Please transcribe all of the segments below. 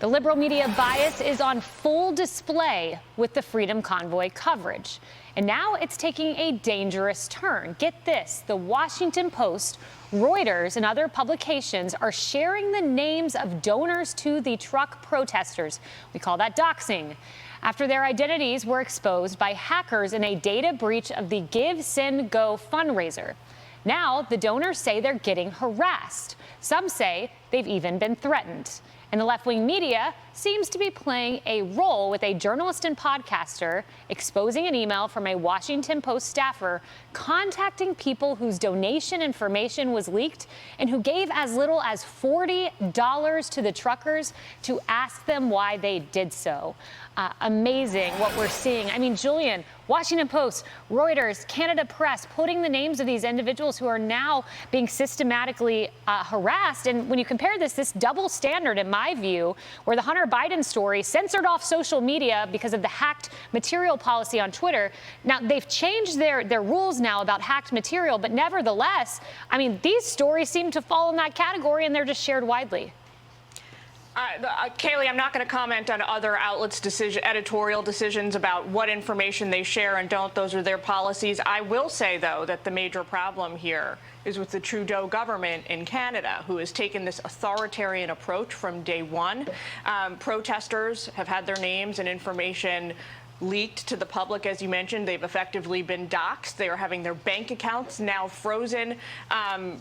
The liberal media bias is on full display with the Freedom Convoy coverage. And now it's taking a dangerous turn. Get this, the Washington Post, Reuters, and other publications are sharing the names of donors to the truck protesters. We call that doxing. After their identities were exposed by hackers in a data breach of the Give, Send, Go fundraiser. Now the donors say they're getting harassed. Some say they've even been threatened. And the left-wing media seems to be playing a role with a journalist and podcaster exposing an email from a Washington Post staffer contacting people whose donation information was leaked and who gave as little as $40 to the truckers to ask them why they did so. Amazing what we're seeing. I mean, Julian, Washington Post, Reuters, Canada Press, putting the names of these individuals who are now being systematically harassed. And when you compare this double standard, in my view, where the Hunter Biden story censored off social media because of the hacked material policy on Twitter. Now, they've changed their rules now about hacked material, but nevertheless, I mean, these stories seem to fall in that category and they're just shared widely. Kayleigh, I'm not going to comment on other outlets' editorial decisions about what information they share and don't. Those are their policies. I will say, though, that the major problem here is with the Trudeau government in Canada, who has taken this authoritarian approach from day one. Protesters have had their names and information leaked to the public, as you mentioned. They've effectively been doxxed. They are having their bank accounts now frozen.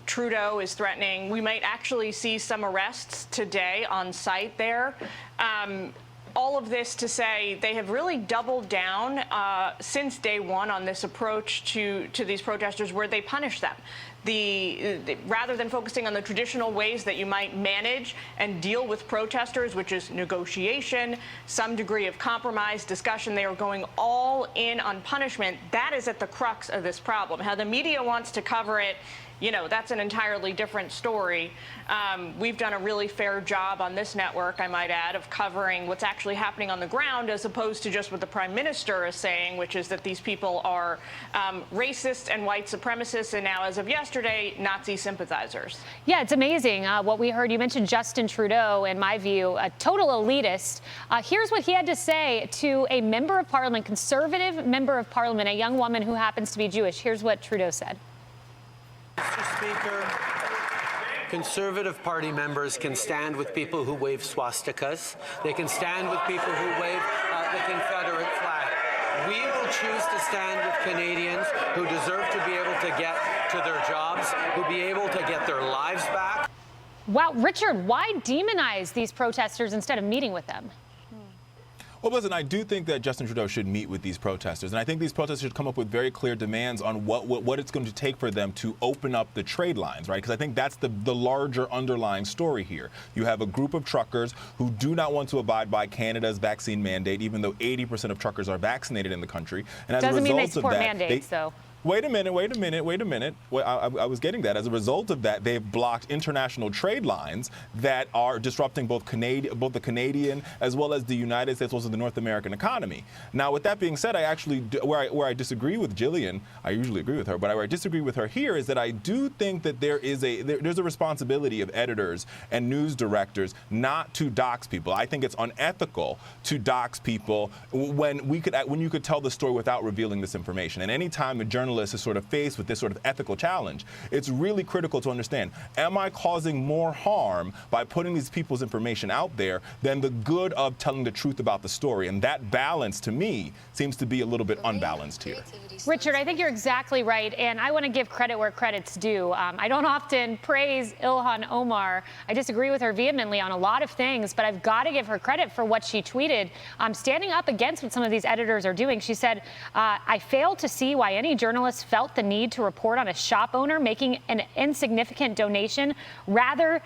Trudeau is threatening. We might actually see some arrests today on site there. All of this to say they have really doubled down since day one on this approach to these protesters where they punish them. Rather than focusing on the traditional ways that you might manage and deal with protesters, which is negotiation, some degree of compromise, discussion, they are going all in on punishment. That is at the crux of this problem. How the media wants to cover it, you know, that's an entirely different story. We've done a really fair job on this network, I might add, of covering what's actually happening on the ground as opposed to just what the Prime Minister is saying, which is that these people are racist and white supremacists and now, as of yesterday, Nazi sympathizers. Yeah, it's amazing what we heard. You mentioned Justin Trudeau, in my view, a total elitist. Here's what he had to say to a member of parliament, conservative member of parliament, a young woman who happens to be Jewish. Here's what Trudeau said. Mr. Speaker, Conservative Party members can stand with people who wave swastikas. They can stand with people who wave the Confederate flag. We will choose to stand with Canadians who deserve to be able to get to their jobs, who be able to get their lives back. Wow, Richard, why demonize these protesters instead of meeting with them? Well, listen, I do think that Justin Trudeau should meet with these protesters, and I think these protesters should come up with very clear demands on what it's going to take for them to open up the trade lines, right? Because I think that's the larger underlying story here. You have a group of truckers who do not want to abide by Canada's vaccine mandate, even though 80% of truckers are vaccinated in the country. And as Doesn't a mean they result support of that, mandates, though. Wait a minute. Well, I was getting that. As a result of that, they've blocked international trade lines that are disrupting both the Canadian as well as the United States, also the North American economy. Now, with that being said, I actually, where I disagree with Jillian, I usually agree with her, but where I disagree with her here is that I do think that there's a responsibility of editors and news directors not to dox people. I think it's unethical to dox people when you could tell the story without revealing this information. And any time a journalist is sort of faced with this sort of ethical challenge, it's really critical to understand, am I causing more harm by putting these people's information out there than the good of telling the truth about the story? And that balance, to me, seems to be a little bit unbalanced here. Richard, I think you're exactly right, and I want to give credit where credit's due. I don't often praise Ilhan Omar. I disagree with her vehemently on a lot of things, but I've got to give her credit for what she tweeted, standing up against what some of these editors are doing. She said, I fail to see why any journalist felt the need to report on a shop owner making an insignificant donation rather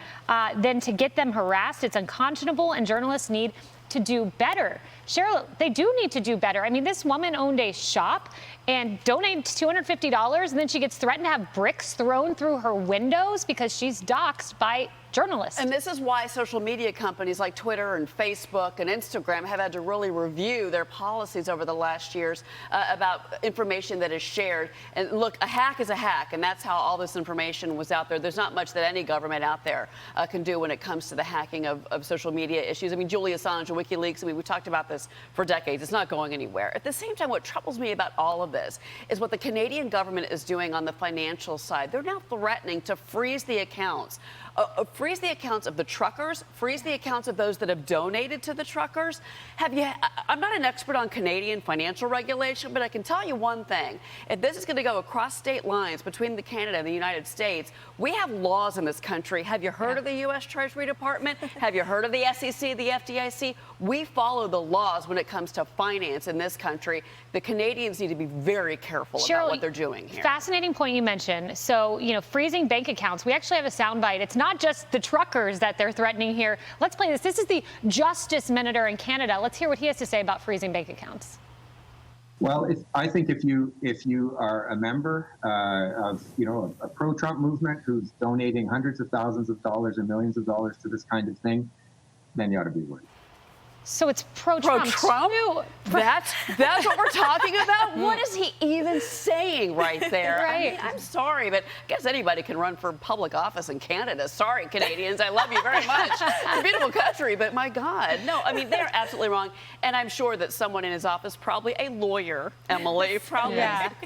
than to get them harassed. It's unconscionable, and journalists need to do better. Cheryl, they do need to do better. I mean, this woman owned a shop and donates $250, and then she gets threatened to have bricks thrown through her windows because she's doxxed by journalist. And this is why social media companies like Twitter and Facebook and Instagram have had to really review their policies over the last years about information that is shared. And look, a hack is a hack, and that's how all this information was out there. There's not much that any government out there can do when it comes to the hacking of social media issues. I mean, Julian Assange and WikiLeaks, I mean, we talked about this for decades. It's not going anywhere. At the same time, what troubles me about all of this is what the Canadian government is doing on the financial side. They're now threatening to freeze the accounts. Freeze the accounts of the truckers, freeze the accounts of those that have donated to the truckers. I'm not an expert on Canadian financial regulation, but I can tell you one thing. If this is going to go across state lines between Canada and the United States, we have laws in this country. Have you heard of the U.S. Treasury Department? Have you heard of the SEC, the FDIC? We follow the laws when it comes to finance in this country. The Canadians need to be very careful about what they're doing here. Fascinating point you mentioned. So, freezing bank accounts. We actually have a soundbite. It's not just the truckers that they're threatening here. Let's play this. This is the Justice Minister in Canada. Let's hear what he has to say about freezing bank accounts. Well, I think if you are a member of a pro-Trump movement who's donating hundreds of thousands of dollars and millions of dollars to this kind of thing, then you ought to be worried. So it's pro-Trump. Pro-Trump? That's what we're talking about? What is he even saying right there? Right. I mean, I'm sorry, but I guess anybody can run for public office in Canada. Sorry, Canadians. I love you very much. It's a beautiful country, but my God. No, I mean, they're absolutely wrong. And I'm sure that someone in his office, probably a lawyer, Emily, probably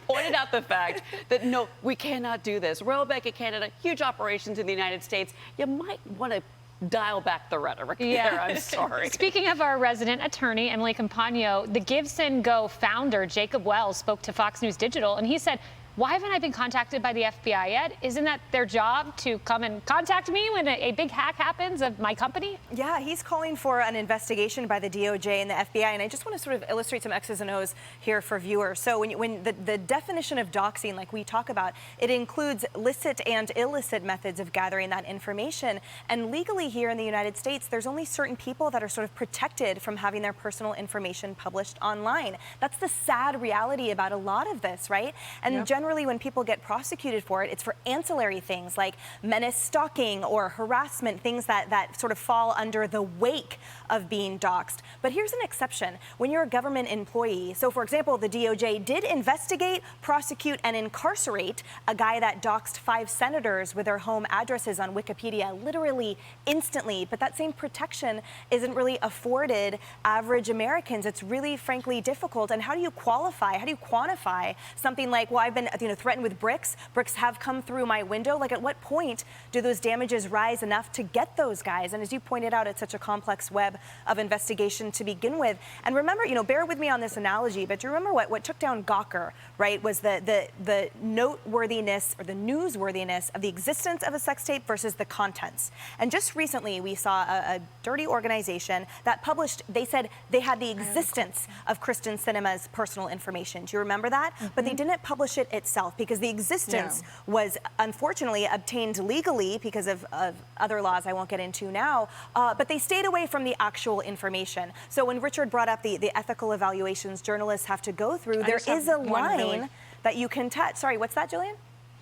pointed out the fact that, no, we cannot do this. Royal Bank of Canada, huge operations in the United States. You might want to dial back the rhetoric there. I'm sorry. Speaking of our resident attorney, Emily Campagno, the Give-Send-Go founder, Jacob Wells, spoke to Fox News Digital, and he said, why haven't I been contacted by the FBI yet? Isn't that their job to come and contact me when a big hack happens of my company? Yeah, he's calling for an investigation by the DOJ and the FBI. And I just want to sort of illustrate some X's and O's here for viewers. So when the definition of doxing, like we talk about, it includes licit and illicit methods of gathering that information. And legally here in the United States, there's only certain people that are sort of protected from having their personal information published online. That's the sad reality about a lot of this, right? And generally, when people get prosecuted for it, it's for ancillary things like menace stalking or harassment, things that sort of fall under the wake of being doxed. But here's an exception. When you're a government employee, so for example, the DOJ did investigate, prosecute, and incarcerate a guy that doxed 5 senators with their home addresses on Wikipedia literally instantly. But that same protection isn't really afforded average Americans. It's really, frankly, difficult. And how do you qualify? How do you quantify something like, well, I've been threatened with bricks. Bricks have come through my window. Like, at what point do those damages rise enough to get those guys? And as you pointed out, it's such a complex web of investigation to begin with. And remember, bear with me on this analogy, but do you remember what took down Gawker, right, was the noteworthiness or the newsworthiness of the existence of a sex tape versus the contents. And just recently, we saw a dirty organization that published, they said they had the existence of Kristen Sinema's personal information. Do you remember that? But they didn't publish it itself because the existence was unfortunately obtained legally because of other laws I won't get into now, but they stayed away from the actual information. So when Richard brought up the ethical evaluations journalists have to go through, there is a line that you can touch. Sorry, what's that, Jillian?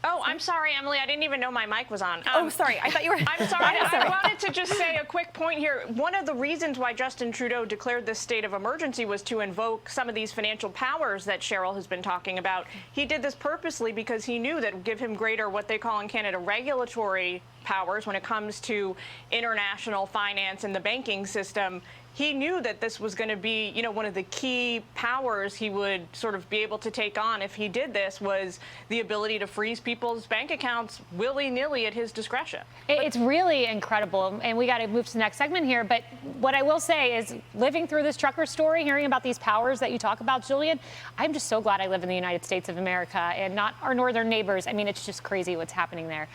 Oh, I'm sorry, Emily. I didn't even know my mic was on. Oh, sorry. I thought you were. I'm sorry. I wanted to just say a quick point here. One of the reasons why Justin Trudeau declared this state of emergency was to invoke some of these financial powers that Cheryl has been talking about. He did this purposely because he knew that it would give him greater, what they call in Canada, regulatory powers when it comes to international finance and the banking system. He knew that this was going to be, one of the key powers he would sort of be able to take on if he did this was the ability to freeze people's bank accounts willy-nilly at his discretion. It's really incredible, and we got to move to the next segment here. But what I will say is, living through this trucker story, hearing about these powers that you talk about, Julian, I'm just so glad I live in the United States of America and not our northern neighbors. I mean, it's just crazy what's happening there.